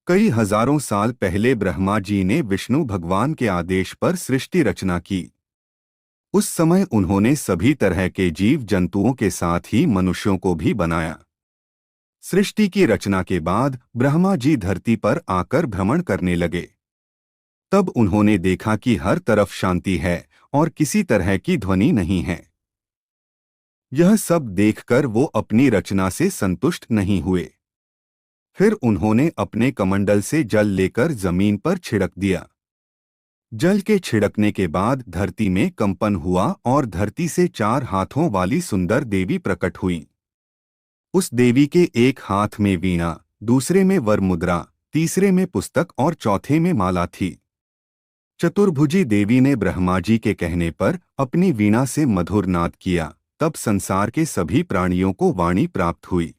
कई हजारों साल पहले ब्रह्मा जी ने विष्णु भगवान के आदेश पर सृष्टि रचना की। उस समय उन्होंने सभी तरह के जीव जंतुओं के साथ ही मनुष्यों को भी बनाया। सृष्टि की रचना के बाद ब्रह्मा जी धरती पर आकर भ्रमण करने लगे। तब उन्होंने देखा कि हर तरफ शांति है और किसी तरह की ध्वनि नहीं है। यह सब देखकर वो अपनी रचना से संतुष्ट नहीं हुए। फिर उन्होंने अपने कमंडल से जल लेकर जमीन पर छिड़क दिया। जल के छिड़कने के बाद धरती में कंपन हुआ और धरती से 4 हाथों वाली सुंदर देवी प्रकट हुई। उस देवी के एक हाथ में वीणा, दूसरे में वर मुद्रा, तीसरे में पुस्तक और चौथे में माला थी। चतुर्भुजी देवी ने ब्रह्मा जी के कहने पर अपनी वीणा से मधुर नाद किया। तब संसार के सभी प्राणियों को वाणी प्राप्त हुई।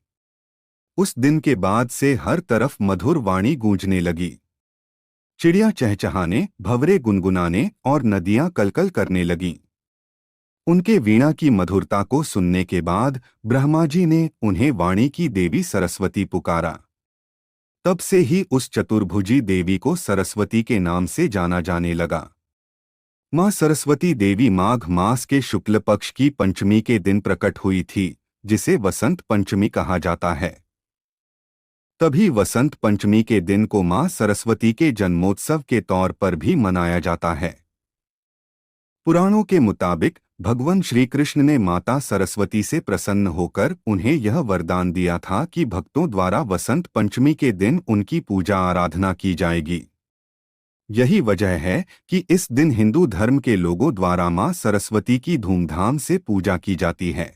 उस दिन के बाद से हर तरफ मधुर वाणी गूंजने लगी। चिड़िया चहचहाने, भंवरे गुनगुनाने और नदियां कलकल करने लगीं। उनके वीणा की मधुरता को सुनने के बाद ब्रह्मा जी ने उन्हें वाणी की देवी सरस्वती पुकारा। तब से ही उस चतुर्भुजी देवी को सरस्वती के नाम से जाना जाने लगा। मां सरस्वती देवी माघ मास के शुक्ल पक्ष की पंचमी के दिन प्रकट हुई थी, जिसे वसंत पंचमी कहा जाता है। तभी वसंत पंचमी के दिन को मां सरस्वती के जन्मोत्सव के तौर पर भी मनाया जाता है। पुराणों के मुताबिक भगवान श्री कृष्ण ने माता सरस्वती से प्रसन्न होकर उन्हें यह वरदान दिया था कि भक्तों द्वारा वसंत पंचमी के दिन उनकी पूजा आराधना की जाएगी। यही वजह है कि इस दिन हिंदू धर्म के लोगों द्वारा मां सरस्वती की धूमधाम से पूजा की जाती है।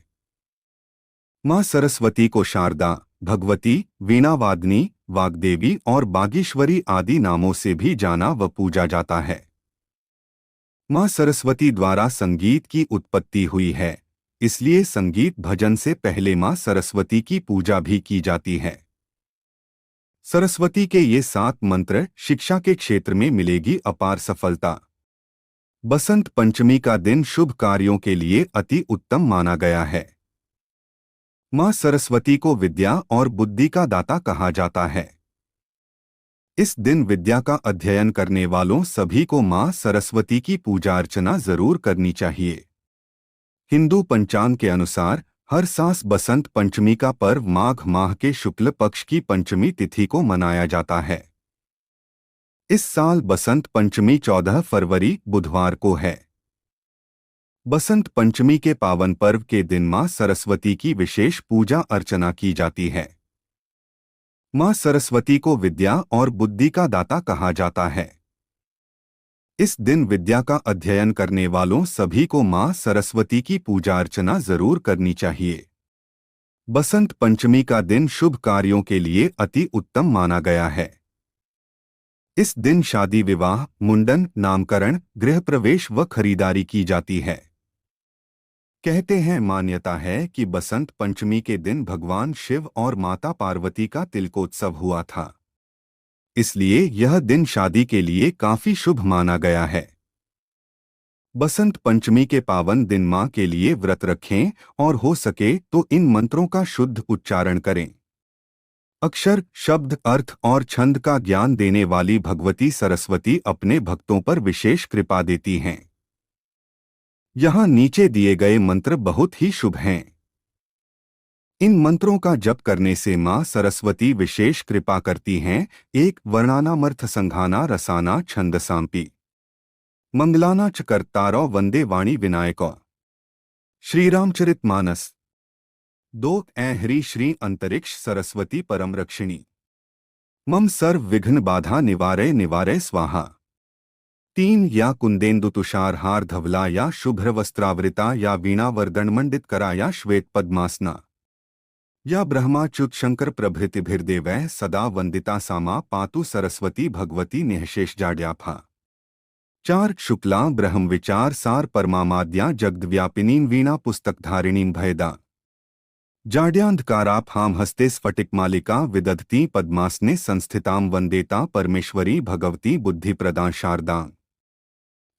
मां सरस्वती को शारदा, भगवती, वीणावादिनी, वाग्देवी और बागीश्वरी आदि नामों से भी जाना व पूजा जाता है। मां सरस्वती द्वारा संगीत की उत्पत्ति हुई है, इसलिए संगीत भजन से पहले मां सरस्वती की पूजा भी की जाती है। सरस्वती के ये 7 मंत्र शिक्षा के क्षेत्र में मिलेगी अपार सफलता। बसंत पंचमी का दिन शुभ कार्यों के लिए अति उत्तम माना गया है। मां सरस्वती को विद्या और बुद्धि का दाता कहा जाता है। इस दिन विद्या का अध्ययन करने वालों सभी को मां सरस्वती की पूजा अर्चना जरूर करनी चाहिए। हिंदू पंचांग के अनुसार हर साल बसंत पंचमी का पर्व माघ माह के शुक्ल पक्ष की पंचमी तिथि को मनाया जाता है। इस साल बसंत पंचमी 14 फरवरी बुधवार को है। बसंत पंचमी के पावन पर्व के दिन मां सरस्वती की विशेष पूजा अर्चना की जाती है। मां सरस्वती को विद्या और बुद्धि का दाता कहा जाता है। इस दिन विद्या का अध्ययन करने वालों सभी को मां सरस्वती की पूजा अर्चना जरूर करनी चाहिए। बसंत पंचमी का दिन शुभ कार्यों के लिए अति उत्तम माना गया है। इस दिन शादी, विवाह, मुंडन, नामकरण, गृह प्रवेश व खरीदारी की जाती है। कहते हैं, मान्यता है कि बसंत पंचमी के दिन भगवान शिव और माता पार्वती का तिलकोत्सव हुआ था, इसलिए यह दिन शादी के लिए काफी शुभ माना गया है। बसंत पंचमी के पावन दिन मां के लिए व्रत रखें और हो सके तो इन मंत्रों का शुद्ध उच्चारण करें। अक्षर, शब्द, अर्थ और छंद का ज्ञान देने वाली भगवती सरस्वती अपने भक्तों पर विशेष कृपा देती हैं। यहाँ नीचे दिए गए मंत्र बहुत ही शुभ हैं। इन मंत्रों का जप करने से मां सरस्वती विशेष कृपा करती हैं। 1 वर्णानामर्थ संघाना रसाना छंदसाम्पि मंगलाना च कर्तारो वंदे वाणी विनायको। श्रीरामचरितमानस। 2 ऐ ह्री श्री अंतरिक्ष सरस्वती परम रक्षिणी मम सर्व विघ्न बाधा निवारय निवारय स्वाहा। 3 या कुंदेन्दु तुषारहार धवला या शुभ्र वस्त्रावृता या वीणा वर्दनमंडित करा या श्वेत पद्मासना या ब्रह्माच्युत शंकर प्रभृतिभिर्देवैः सदा वंदिता सामा पातु सरस्वती भगवती निःशेष जाड्याफा। 4 शुक्ला ब्रह्म विचार सार परमामाद्या जगद्व्यापिनीं वीणा पुस्तकधारिणीं भयदा जाड्यांधकारापहां हस्ते स्फटिकमालिका विदधती पद्मासने संस्थितां वंदेता परमेश्वरी भगवती बुद्धिप्रदां शारदां।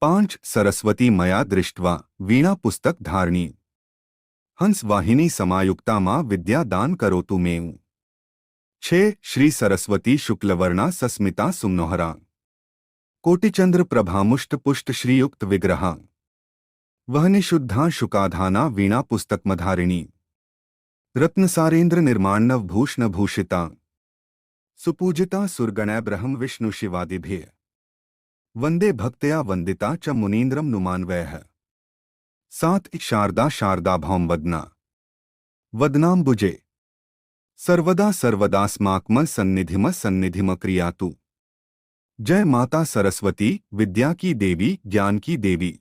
5 सरस्वती मया दृष्ट्वा वीणा पुस्तक धारणी हंस वाहिनी समायुक्ता मां विद्या दान करोतु मेऊ। 6 श्री सरस्वती शुक्लवर्णा सस्मिता सुमनोहरा कोटिचंद्र प्रभामुष्ट पुष्ट श्रीयुक्त विग्रहा वहनि शुद्धा शुकाधाना वीणा पुस्तकमधारिणी रत्नसारेन्द्र निर्माणव भूषण भूषिता सुपूजिता सुरगणै ब्रह्म विष्णु शिवादिभिः वंदे भक्तया वंदिता च मुनीन्द्रम नुमान्वयः 7 शारदा शारदा भौम वदना वदनाम्बुजे सर्वदा सर्वदास्माकम सन्निधिम सन्निधिम क्रियातु। जय माता सरस्वती, विद्या की देवी, ज्ञान की देवी।